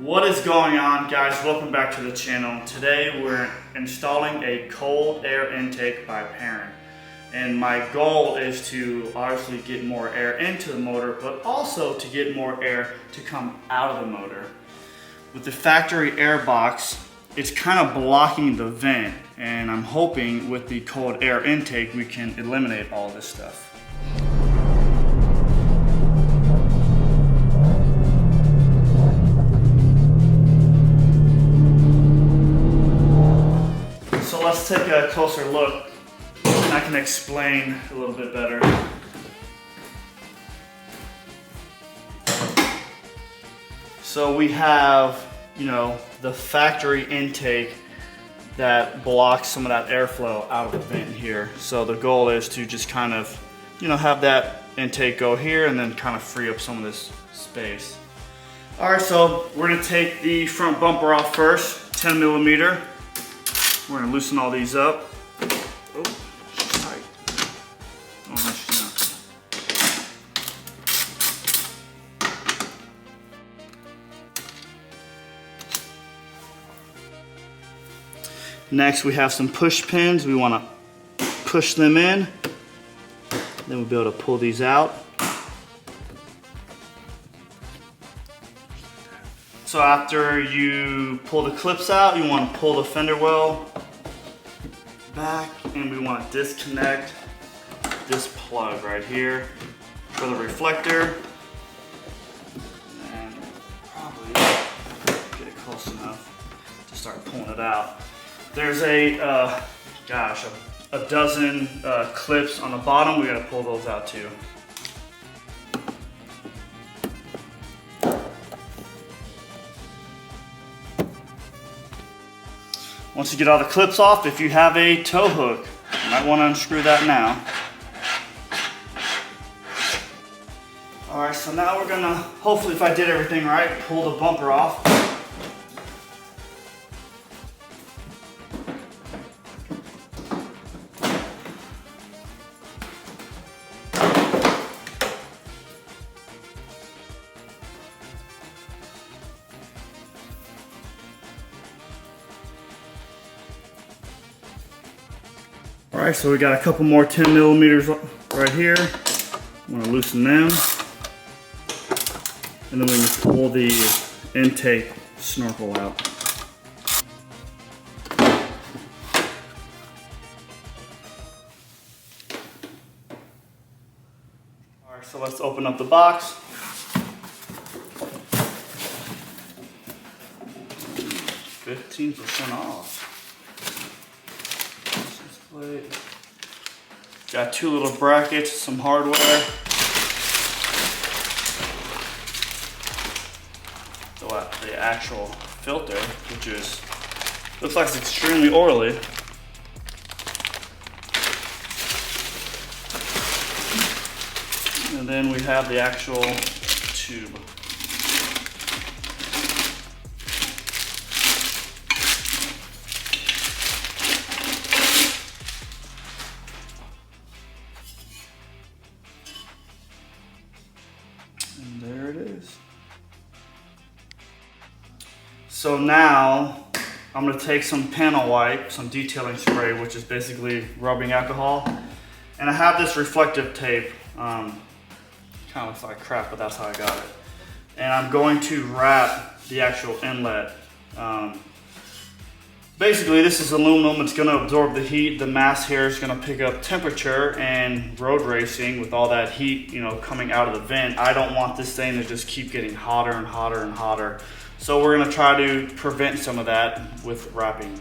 What is going on, guys? Welcome back to the channel. Today we're installing a cold air intake by Perrin. And my goal is to obviously get more air into the motor, but also to get more air to come out of the motor. With the factory air box, it's kind of blocking the vent, and I'm hoping with the cold air intake we can eliminate all this stuff. So let's take a closer look and I can explain a little bit better. So we have, the factory intake that blocks some of that airflow out of the vent here. So the goal is to just kind of, have that intake go here and then kind of free up some of this space. All right, so we're gonna take the front bumper off first, 10 millimeter. We're gonna loosen all these up. Oh, she's tight. Oh, no, she's not. Next, we have some push pins. We wanna push them in. Then we'll be able to pull these out. So after you pull the clips out, you want to pull the fender well back, and we want to disconnect this plug right here for the reflector. And probably get it close enough to start pulling it out. There's a dozen clips on the bottom. We got to pull those out too. Once you get all the clips off, if you have a tow hook, you might want to unscrew that now. All right, so now we're gonna, hopefully if I did everything right, pull the bumper off. All right, so we got a couple more 10 millimeters right here. I'm gonna loosen them. And then we can pull the intake snorkel out. All right, so let's open up the box. $15% off. Got two little brackets, some hardware. The actual filter, which looks like it's extremely oily. And then we have the actual tube. And there it is. So now I'm going to take some panel wipe, some detailing spray, which is basically rubbing alcohol, and I have this reflective tape. Kind of looks like crap, but that's how I got it. And I'm going to wrap the actual inlet. Basically, this is aluminum. It's going to absorb the heat. The mass here is going to pick up temperature, and road racing with all that heat, coming out of the vent, I don't want this thing to just keep getting hotter and hotter and hotter. So we're going to try to prevent some of that with wrapping.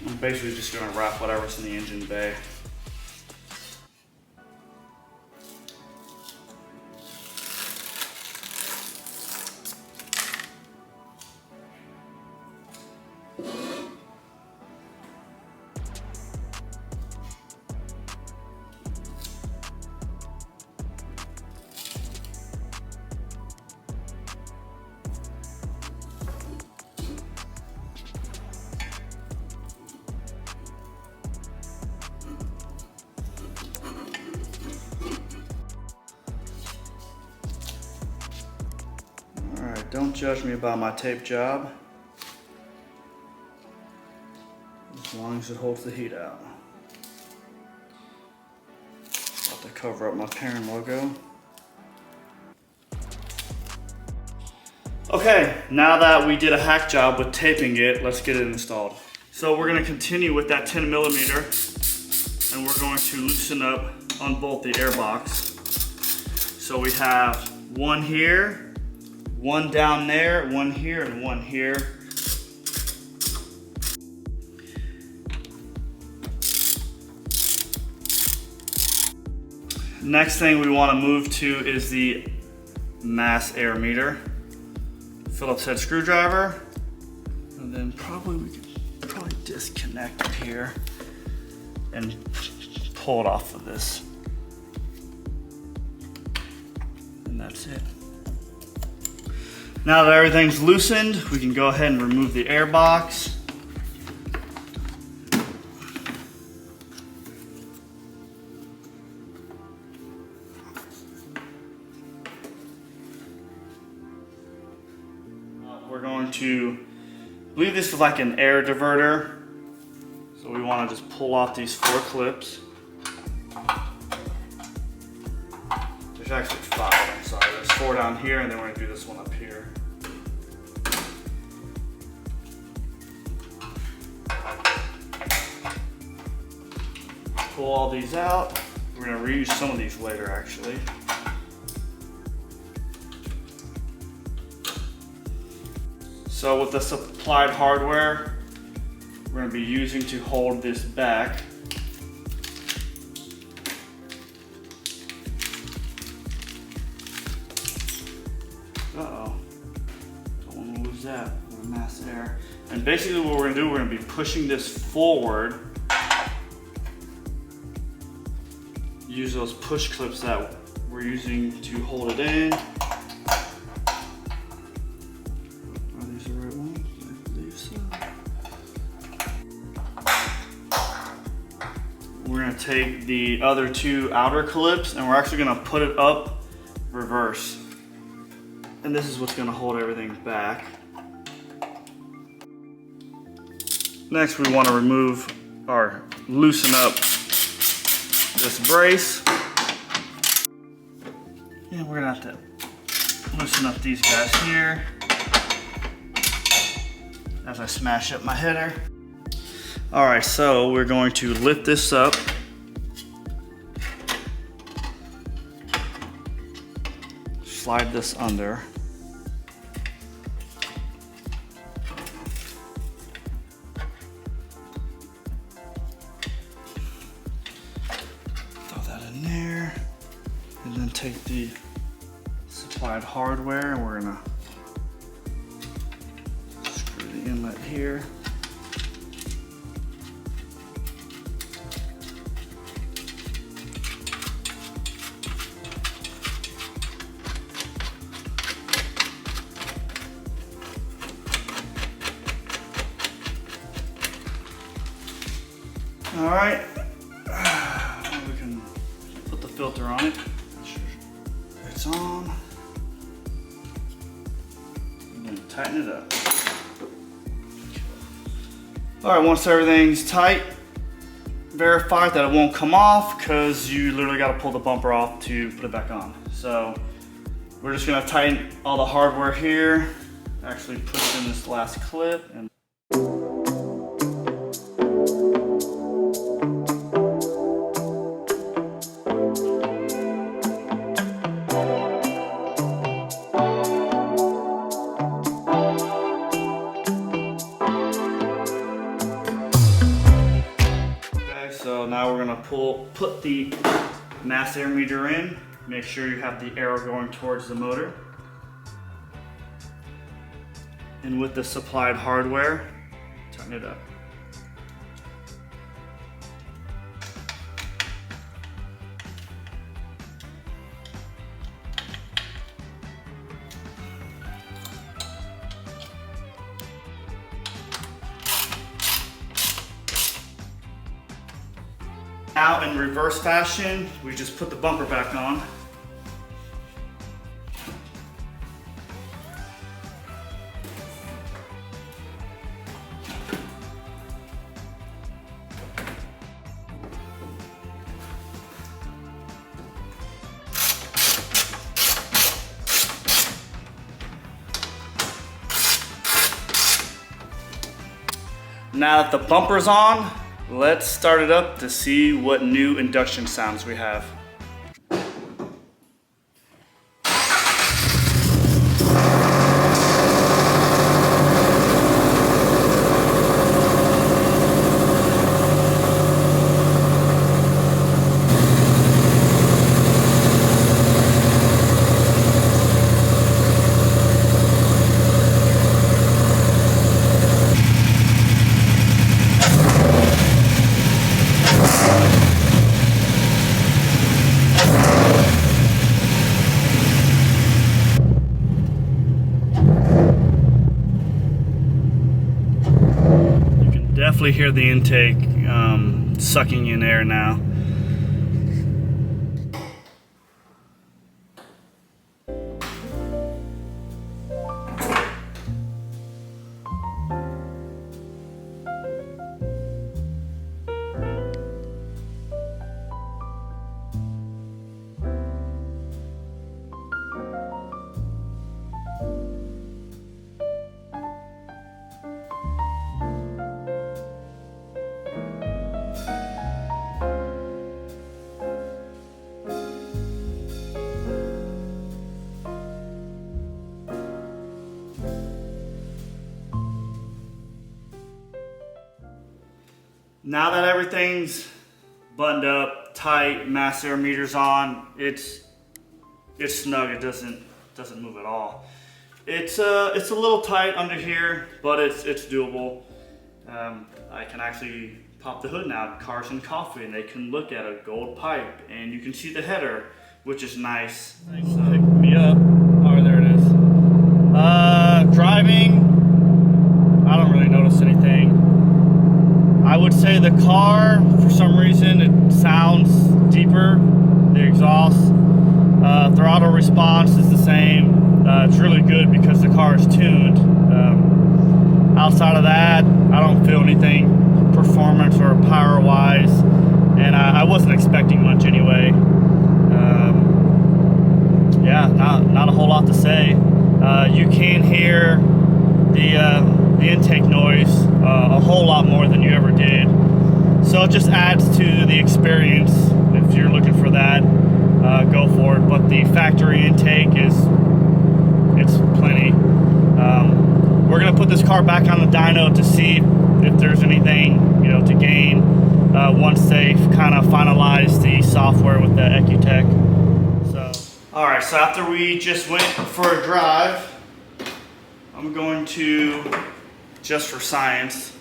I'm basically just going to wrap whatever's in the engine bay. don't judge me about my tape job. As long as it holds the heat out. About to cover up my Perrin logo. Okay, now that we did a hack job with taping it, let's get it installed. So we're gonna continue with that 10 millimeter, and we're going to loosen up, unbolt the air box. So we have one here, one down there, one here, and one here. Next thing we want to move to is the mass air meter. Phillips head screwdriver, and then we could disconnect it here and pull it off of this. And that's it. Now that everything's loosened, we can go ahead and remove the air box. We're going to, I believe this is like an air diverter. So we want to just pull off these 4 clips. There's actually 5, I'm sorry. There's 4 down here, and then we're going to do this one up here. Pull all these out. We're going to reuse some of these later, actually. So with the supplied hardware, we're going to be using to hold this back. Uh-oh, don't want to lose that, mass air. And basically what we're going to do, we're going to be pushing this forward. Use those push clips that we're using to hold it in. We're going to take the other 2 outer clips and we're actually going to put it up reverse. And this is what's going to hold everything back. Next we want to remove or loosen up this brace. And we're going to have to loosen up these guys here as I smash up my header. Alright, so we're going to lift this up. Slide this under. Throw that in there. And then take the supplied hardware and we're gonna screw the inlet here. All right, we can put the filter on it. It's on. And then tighten it up. All right, once everything's tight, verify that it won't come off because you literally got to pull the bumper off to put it back on. So we're just gonna tighten all the hardware here. Actually push in this last clip and so now we're gonna put the mass air meter in. Make sure you have the arrow going towards the motor. And with the supplied hardware, tighten it up. Now in reverse fashion, we just put the bumper back on. Now that the bumper's on, let's start it up to see what new induction sounds we have. Definitely hear the intake sucking in air now. Now that everything's buttoned up, tight, mass air meters on, it's snug. It doesn't move at all. It's a little tight under here, but it's doable. I can actually pop the hood now, Cars and Coffee, and they can look at a gold pipe, and you can see the header, which is nice. Thanks for picking me up. Oh, there it is. Driving, I don't really notice anything. I would say the car, for some reason, it sounds deeper, the exhaust. Throttle response is the same. It's really good because the car is tuned. Outside of that, I don't feel anything performance or power-wise, and I wasn't expecting much anyway. Yeah, not a whole lot to say. You can hear the intake noise a whole lot more than you ever did, so it just adds to the experience. If you're looking for that, go for it. But the factory intake it's plenty. We're gonna put this car back on the dyno to see if there's anything to gain once they've kind of finalized the software with the EcuTech. All right, so after we just went for a drive, I'm going to, just for science,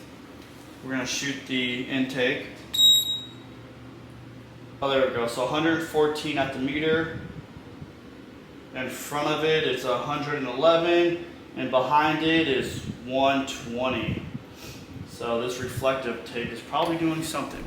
we're going to shoot the intake. Oh, there we go. So 114 at the meter. In front of it is 111, and behind it is 120. So this reflective tape is probably doing something.